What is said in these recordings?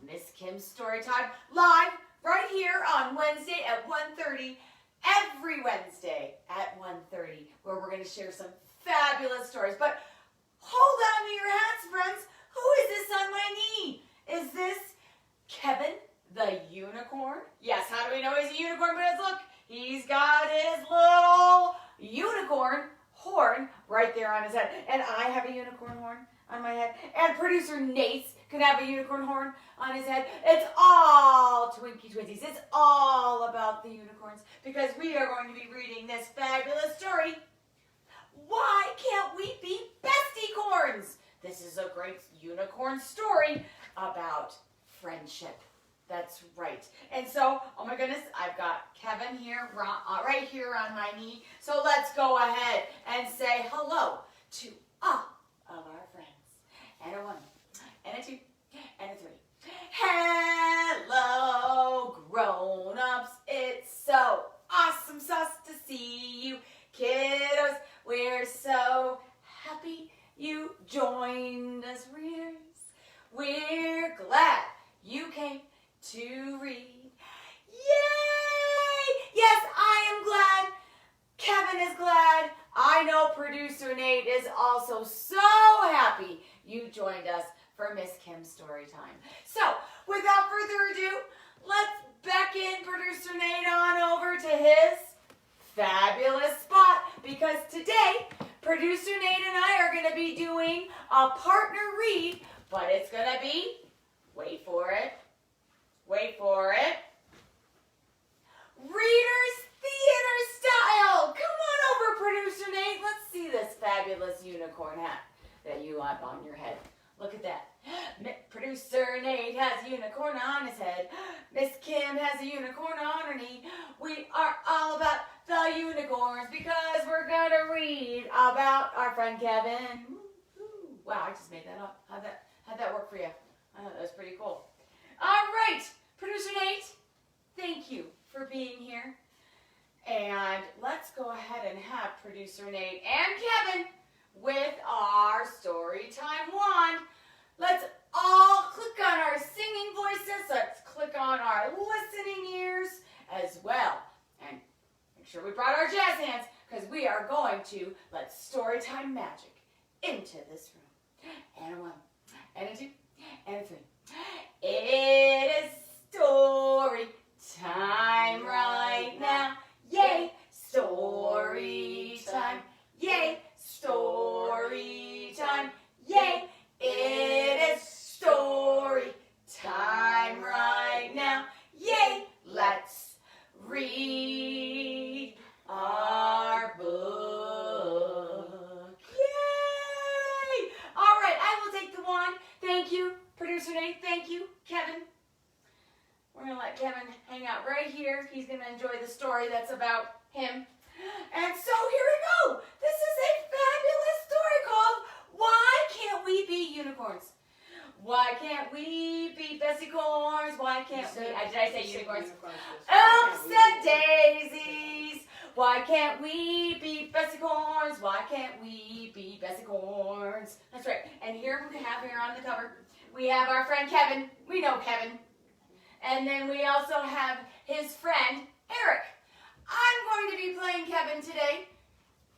Miss Kim's Story Time live right here on Wednesday at 1:30, every Wednesday at 1:30, where we're going to share some fabulous stories. But hold on to your hats, friends. Who is this on my knee? Is this Kevin the unicorn? Yes, how do we know he's a unicorn? Because look, he's got his little unicorn horn right there on his head. And I have a unicorn horn on my head. And producer Nate can have a unicorn horn on his head. It's all Twinkie Twinsies. It's all about the unicorns because we are going to be reading this fabulous story. Why can't we be Bestie-Corns? This is a great unicorn story about friendship. That's right. And so, oh my goodness, I've got Kevin here, right here on my knee. So let's go ahead and say hello to all of our friends. And a 1, and a 2, and a 3. Hello, grown-ups. It's so awesome sauce to see you. Kiddos, we're so happy you joined us, readers. We're glad you came to read. Yay! Yes, I am glad. Kevin is glad. I know producer Nate is also so happy you joined us for Miss Kim's Story Time. So, without further ado, let's beckon producer Nate on over to his fabulous spot because today, producer Nate and I are going to be doing a partner read, but it's going to be, wait for it, Reader's Theater style. Come on over, producer Nate. Let's see this fabulous unicorn hat that you have on your head. Look at that. Producer Nate has a unicorn on his head. Miss Kim has a unicorn on her knee. We are all about the unicorns because we're going to read about our friend Kevin. Wow, I just made that up. How'd that work for you? I thought that was pretty cool. All right, producer Nate, thank you for being here. And let's go ahead and have producer Nate and Kevin with our story time wand. Let's all click on our singing voices. Let's click on our listening ears as well. And make sure we brought our jazz hands because we are going to let story time magic into this room. And a 1, and a 2, and a 3. It is story time right now. Yay, story time. Yay, story time. Yay, it is story time right now. Yay, let's read our book. Yay! All right, I will take the wand. Thank you, producer Nate. Thank you, Kevin. We're going to let Kevin hang out right here. He's going to enjoy the story that's about him. And so here we go. This is a fabulous story called Why Can't We Be Unicorns? Why can't we be Bestie-Corns? Why can't we? Did I say unicorns? Oops and daisies. Why can't we be Bestie-Corns? Why can't we be Bestie-Corns? That's right. And here we have here on the cover, we have our friend Kevin. We know Kevin. And then we also have his friend, Eric. I'm going to be playing Kevin today.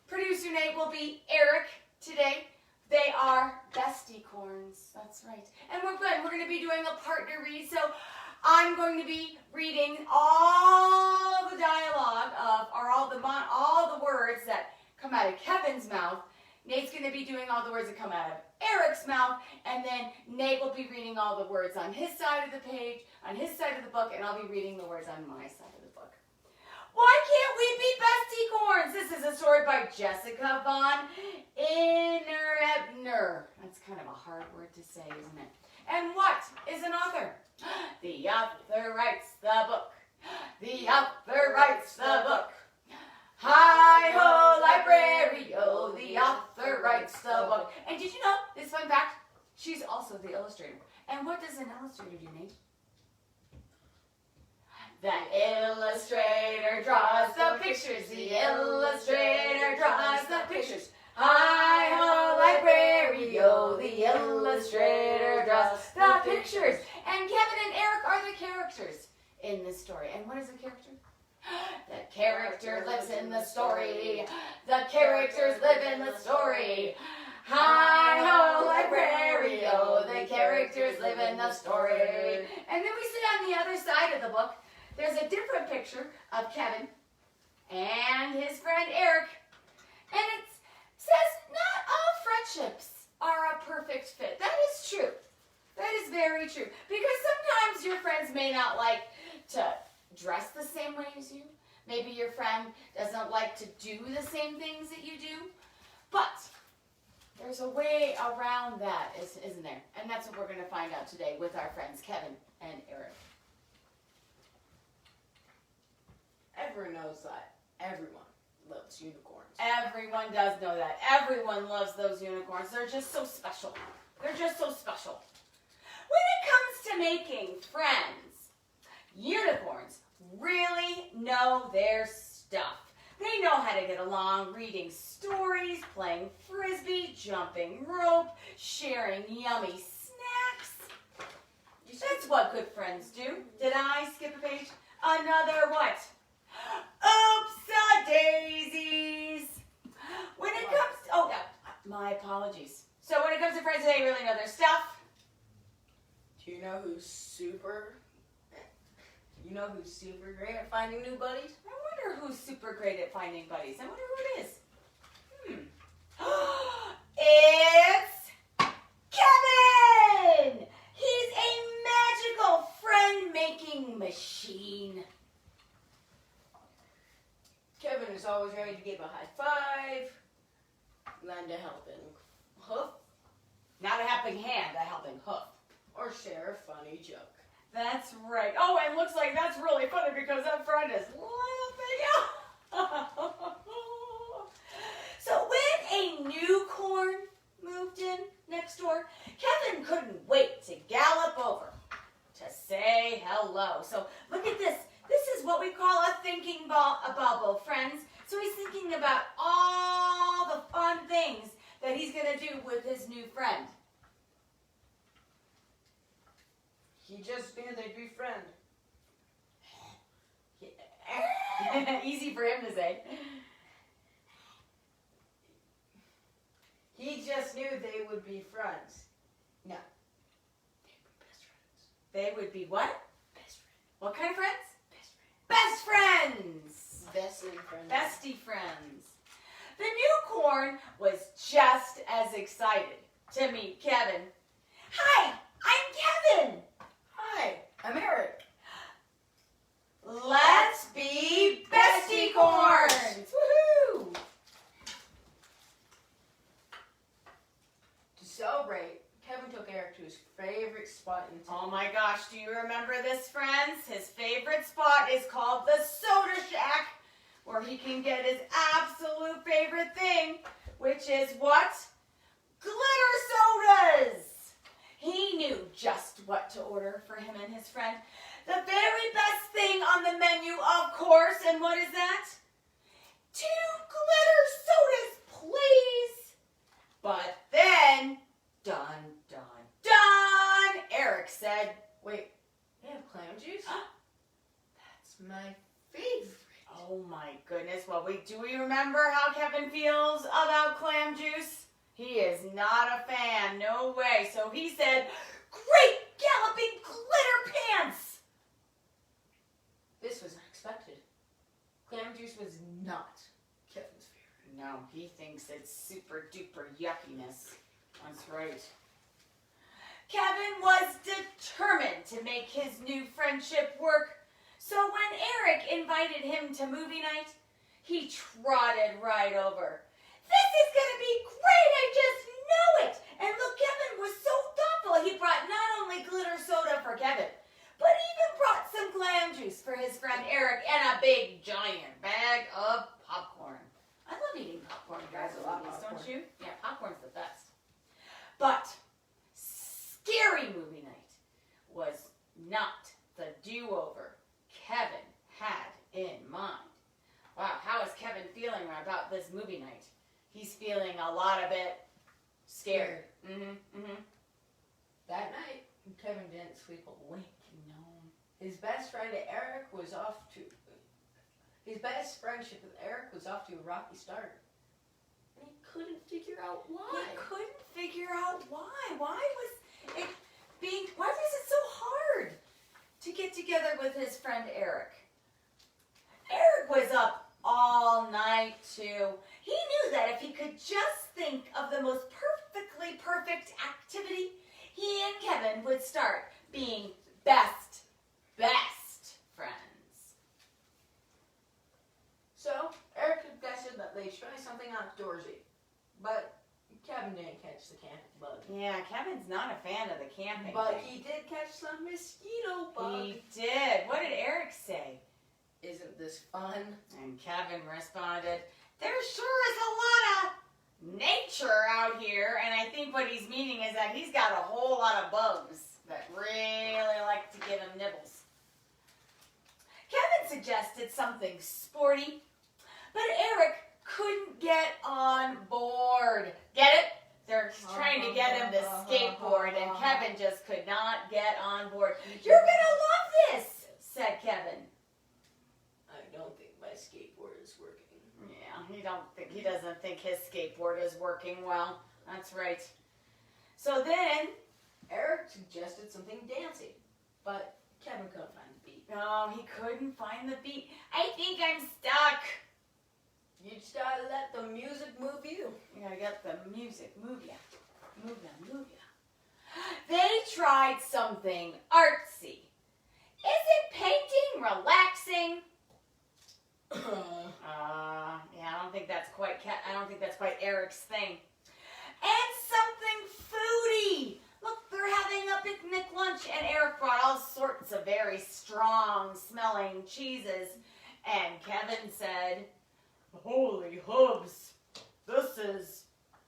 Producer Nate will be Eric today. They are Bestie-Corns. That's right. And we're good. We're going to be doing a partner read. So I'm going to be reading all the dialogue or all the words that come out of Kevin's mouth. Nate's going to be doing all the words that come out of Eric's mouth, and then Nate will be reading all the words on his side of the page, on his side of the book, and I'll be reading the words on my side of the book. Why can't we be Bestie-Corns? This is a story by Jessika von Innerebner. That's kind of a hard word to say, isn't it? And what is an author? The author writes the book. The author writes the book. Hi-ho, library-o, the author writes the book. And did you know, this fun fact, she's also the illustrator. And what does an illustrator do, Nate? The illustrator draws the pictures. The illustrator draws the pictures. Hi-ho, library-o, the illustrator draws the pictures. And Kevin characters in this story. And what is the character? The character lives in the story. The characters live in the story. Hi-ho, librario, the characters live in the story. And then we see on the other side of the book, there's a different picture of Kevin and his friend Eric. And it says not all friendships are a perfect fit. That is true. That is very true. Because sometimes your friends may not like to dress the same way as you. Maybe your friend doesn't like to do the same things that you do. But there's a way around that, isn't there? And that's what we're going to find out today with our friends Kevin and Eric. Everyone knows that. Everyone loves unicorns. Everyone does know that. Everyone loves those unicorns. They're just so special. They're just so special. When it comes to making friends, unicorns really know their stuff. They know how to get along, reading stories, playing frisbee, jumping rope, sharing yummy snacks. That's what good friends do. Did I skip a page? Another what? Oops-a-daisies. When it comes to, oh, my apologies. So when it comes to friends, they really know their stuff. Do you know who's super great at finding new buddies? I wonder who's super great at finding buddies. I wonder who it is. It's Kevin! He's a magical friend-making machine. Kevin is always ready to give a high five, lend a helping hoof, Not a helping hand, a helping hoof. or share a funny joke. That's right. Oh, and looks like that's really funny because that friend is laughing. So when a new corn moved in next door, Kevin couldn't wait to gallop over to say hello. So look at this. This is what we call a thinking bubble, friends. So he's thinking about all the fun things that he's going to do with his new friend. He just knew they'd be friends. Easy for him to say. He just knew they would be friends. No. They'd be best friends. They would be what? Best friends. What kind of friends? Best friends. Best friends. Best friends. Bestie friends. The new corn was just as excited to meet Kevin. Hi, I'm Kevin. Hi, I'm Eric. Let's be Bestie-Corns. Woohoo! To celebrate, Kevin took Eric to his favorite spot in town. Oh my gosh, do you remember this, friends? His favorite spot is called the Soda Shack, where he can get his absolute favorite thing, which is what? Glitter sodas! He knew just what to order for him and his friend. The very best thing on the menu, of course, and what is that? 2 glitter sodas, please! But then, dun, dun, dun, Eric said, Wait, they have clam juice? That's my favorite. oh my goodness, well, do we remember how Kevin feels about clam juice? He is not a fan, no way. So he said, great galloping glitter pants! This was unexpected. Clam juice was not Kevin's favorite. No, he thinks it's super duper yuckiness. That's right. Kevin was determined to make his new friendship work. So when Eric invited him to movie night, he trotted right over. This is going to be great, I just know it. And look, Kevin was so thoughtful. He brought not only glitter soda for Kevin, but even brought some clam juice for his friend Eric and a big giant bag of popcorn. I love eating popcorn, guys. I love popcorn. Don't you? Yeah, popcorn's the best. But scary movie night was not the do-over Kevin had in mind. Wow, how is Kevin feeling about this movie night? He's feeling a lot of it scared. That night, Kevin didn't sleep a wink. No. His best friendship with Eric was off to a rocky start. And he couldn't figure out why. He couldn't figure out why. Why was it so hard to get together with his friend Eric? Eric was up all night too. He knew that if he could just think of the most perfectly perfect activity, he and Kevin would start being best friends. So Eric suggested that they try something outdoorsy, but Kevin didn't catch the camping bug. Yeah, Kevin's not a fan of the camping But thing. he did catch some mosquito bug. He did. What did Eric say? Isn't this fun? And Kevin responded, there sure is a lot of nature out here, and I think what he's meaning is that he's got a whole lot of bugs that really like to give him nibbles. Kevin suggested something sporty, but Eric couldn't get on board. Get it? They're trying to get him to skateboard, and Kevin just could not get on board. You're gonna love this, said Kevin. I don't think my skateboard is working. Yeah, he doesn't think his skateboard is working well. That's right. So then, Eric suggested something dancey, but Kevin couldn't find the beat. no, he couldn't find the beat. I think I'm stuck. You just gotta let the music move you. You gotta get the music, move ya. Move ya. They tried something artsy. Isn't painting relaxing? Yeah, I don't think that's quite Eric's thing. And something foodie. Look, they're having a picnic lunch, and Eric brought all sorts of very strong-smelling cheeses. And Kevin said, holy hooves, this is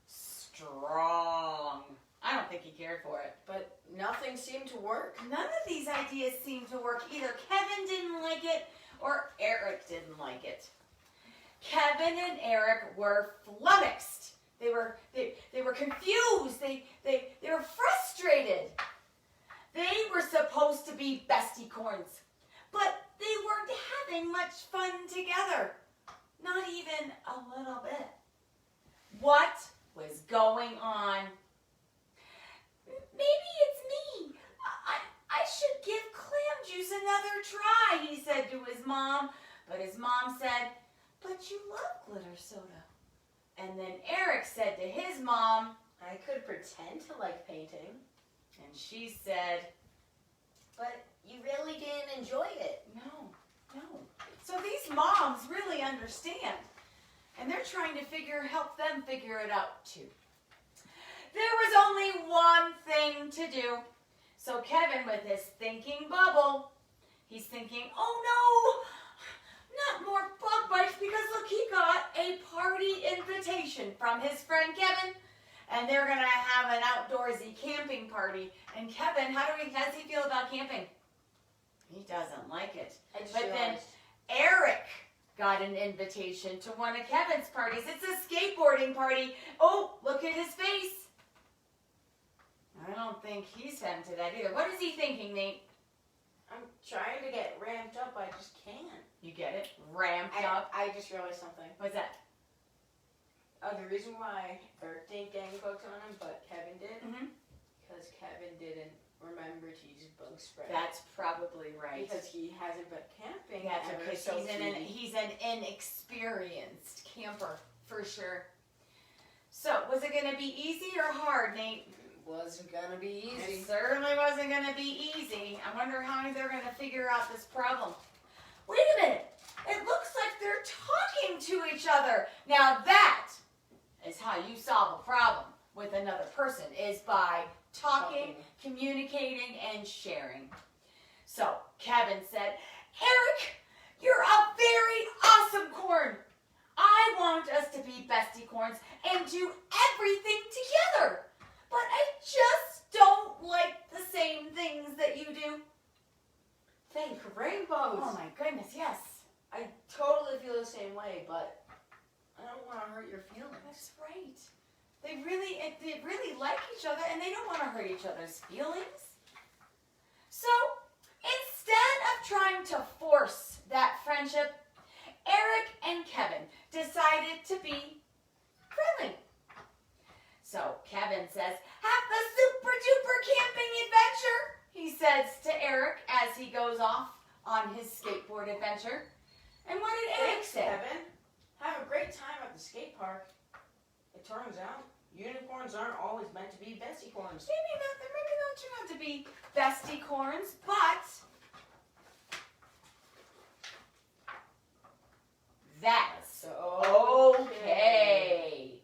strong. I don't think he cared for it. But nothing seemed to work. None of these ideas seemed to work. Either Kevin didn't like it or Eric didn't like it. Kevin and Eric were flummoxed. They were confused. They were frustrated. They were supposed to be Bestie-Corns, but they weren't having much fun together. Not even a little bit. What was going on? Maybe it's me. I should give clam juice another try, he said to his mom. But his mom said, but you love glitter soda. And then Eric said to his mom, I could pretend to like painting. and she said, But you really didn't enjoy it. no. So these moms really understand. And they're trying to help them figure it out too. There was only one thing to do. So Kevin, with his thinking bubble, he's thinking, oh no, not more bug bites, because look, he got a party invitation from his friend Kevin, and they're going to have an outdoorsy camping party. And Kevin, how does he feel about camping? He doesn't like it. But then Eric got an invitation to one of Kevin's parties. It's a skateboarding party. Oh, look at his face. I don't think he's into that either. What is he thinking, Nate? I'm trying to get ramped up. I just can't. You get it? Ramped up. I just realized something. What's that? The reason why Eric didn't get any bugs on him, but Kevin did, Mm-hmm. because Kevin didn't remember to use bug spray. That's probably right. Because he hasn't been camping That's ever, okay. so He's an inexperienced camper, for sure. So, was it going to be easy or hard, Nate? wasn't gonna be easy. It certainly wasn't going to be easy. I wonder how they're going to figure out this problem. Wait a minute. It looks like they're talking to each other. Now that is how you solve a problem with another person, is by talking, communicating, and sharing. So Kevin said, Eric, you're a very awesome corn. I want us to be Bestie-Corns and do everything together. But I just don't like the same things that you do. Think rainbows. Oh my goodness, yes. I totally feel the same way, but I don't want to hurt your feelings. That's right. They really like each other, and they don't want to hurt each other's feelings. So instead friendship, Eric and Kevin decided to be friendly. So Kevin says, "Have a super duper camping adventure," he says to Eric as he goes off on his skateboard adventure. And what did Eric Thanks, say? Kevin. Have a great time at the skate park. It turns out unicorns aren't always meant to be Bestie-Corns. Maybe they'll turn out to be Bestie-Corns, but that's So okay.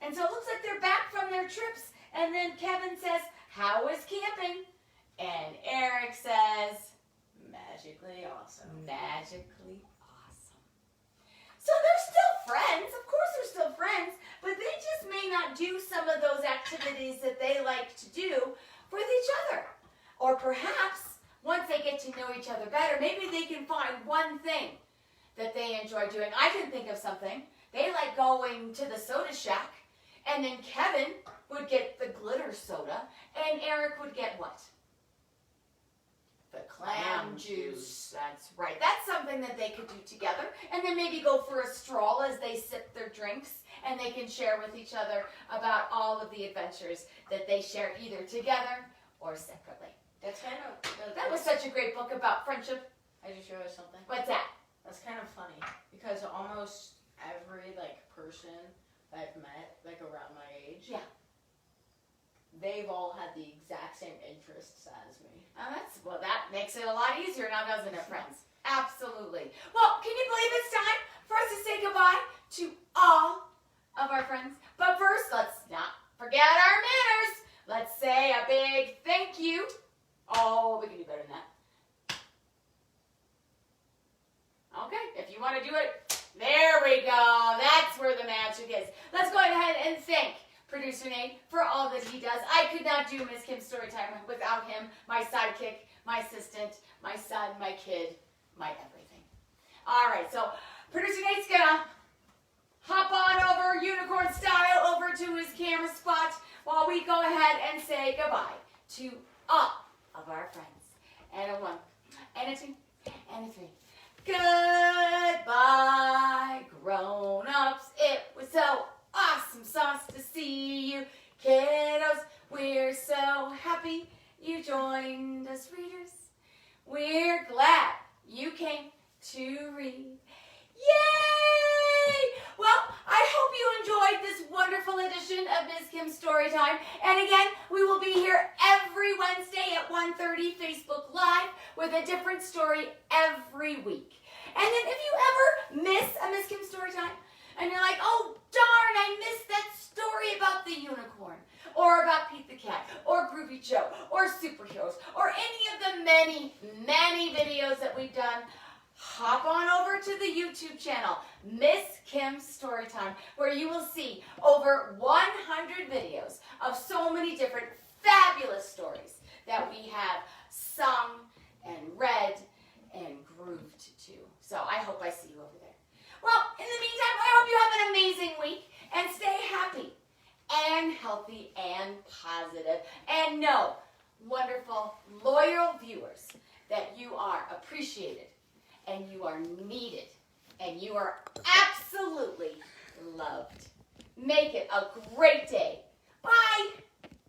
And so it looks like they're back from their trips, and then Kevin says, "How was camping?" And Eric says, magically awesome. "Magically awesome." So they're still friends. Of course they're still friends, but they just may not do some of those activities that they like to do with each other. Or perhaps once they get to know each other better, maybe they can find one thing that they enjoy doing. I can think of something. They like going to the soda shack, and then Kevin would get the glitter soda, and Eric would get what? The clam juice. That's right. That's something that they could do together, and then maybe go for a stroll as they sip their drinks, and they can share with each other about all of the adventures that they share either together or separately. That's kind of That was such a great book about friendship. I just realized something. What's that? That's kind of funny because almost every person that I've met around my age, Yeah. they've all had the exact same interests as me. Well, that makes it a lot easier now, doesn't it, friends? Absolutely. Well, can you believe it's time for us to say goodbye to all of our friends? But first, let's not forget our manners. Let's say a big thank you. Oh, we can do better than that. Okay, if you want to do it, there we go. That's where the magic is. Let's go ahead and thank Producer Nate for all that he does. I could not do Miss Kim's Storytime without him, my sidekick, my assistant, my son, my kid, my everything. All right, so Producer Nate's gonna hop on over unicorn style over to his camera spot while we go ahead and say goodbye to all of our friends. And a 1, and a 2, and a 3. Goodbye, grown-ups. It was so awesome sauce to see you, kiddos. We're so happy you joined us, readers. We're glad you came to read. Yay! Well, I hope you enjoyed this wonderful edition of Miss Kim's Storytime. And again, we will be here every Wednesday at 1:30 Facebook Live with a different story every week. And then if you ever miss a Miss Kim Storytime, and you're like, "Oh, darn, I missed that story about the unicorn," or about Pete the Cat, or Groovy Joe, or superheroes, or any of the many, many videos that we've done, hop on over to the YouTube channel, Miss Kim's Storytime, where you will see over 100 videos of so many different fabulous stories that we have sung and read and grooved to. So I hope I see you over there. Well, in the meantime, I hope you have an amazing week and stay happy and healthy and positive. And know, wonderful, loyal viewers, that you are appreciated and you are needed and you are absolutely loved. Make it a great day. Bye.